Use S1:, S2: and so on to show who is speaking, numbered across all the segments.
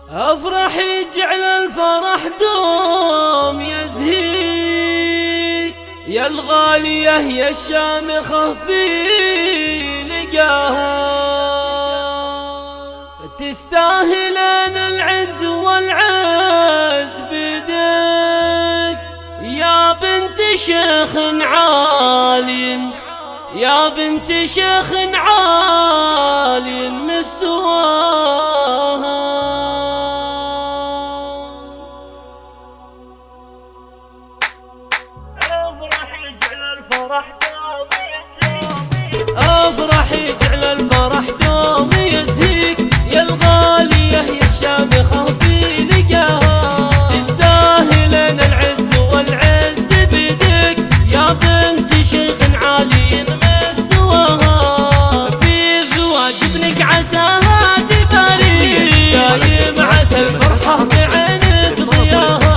S1: افرح يجعل الفرح دوم يزهي، يا الغالية يا الشامخة في لقاها، تستاهلن العز والعز بدك يا بنت شيخ عالي، يا بنت شيخ عالي مستواها. افرح يجعل الفرح دوم يزهيك، يا الغالية يا الشامخة في لقاها، تستاهلن العز والعز بدك يا بنت شيخ عالي مستواها، في زواج ابنك عساها تبارك، دايم عسى الفرحة بعينك ضياها،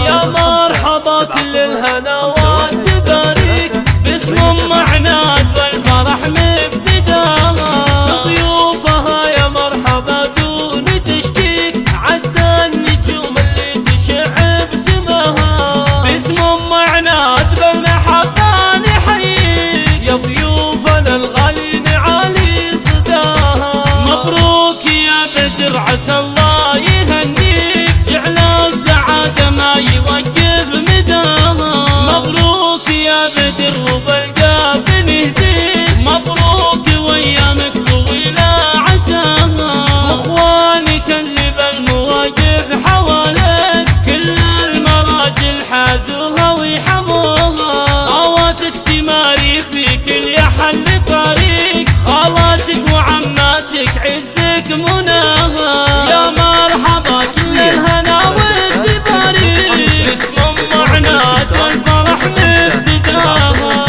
S1: يا مرحبا كل الهنوات تبارك باسم ام عناد والفرح مبتداها، ضيوفها يا مرحبا دون تشكيك، عدى النجوم اللي تشع بسماها، باسم ام عناد بالمحبة نحييك، يا ضيوفنا الغالين عالي صداها، مبروك يا بدر عسى الله يهنيك، جعل السعادة ما يوقف مداها، مبروك يا بدر وبالقاف نهديك، مبروك وايامك طويلة عساها، واخوانك اللي بالمواقف حواليك كل المراجل حازوها ويحموها، خواتك تماري في كل يحل طريق، خالاتك وعماتك عزك مناها، يا مرحبا كل الهنا والتباريك باسم ام عناد والفرح مبتداها،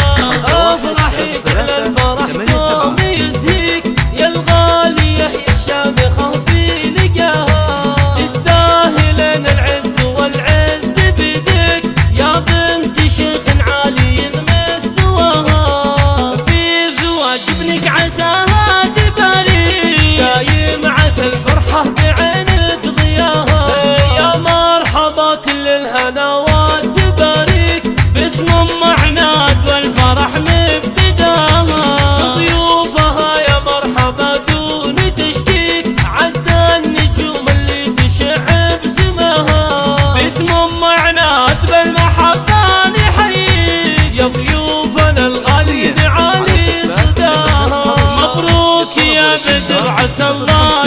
S1: افرح يجعل الفرح دوم يزهيك، يا الغالية يا الشامخة في لقاها، تستاهلن العز والعز بدك يا بنت شيخ عالي مستواها، في زواج ابنك عساها تبارك، دايم عسى الفرحة بعينك ضياها، يا مرحبا كل الهنوات تبارك باسم ام عناد والفرح مبتداها، ضيوفها يا مرحبا دون تشكيك، عدى النجوم اللي تشع بسماها، باسم ام عناد بالمحبة نحييك، يا ضيوفنا الغالين عالي صداها، مبروك يا بدر عسى الله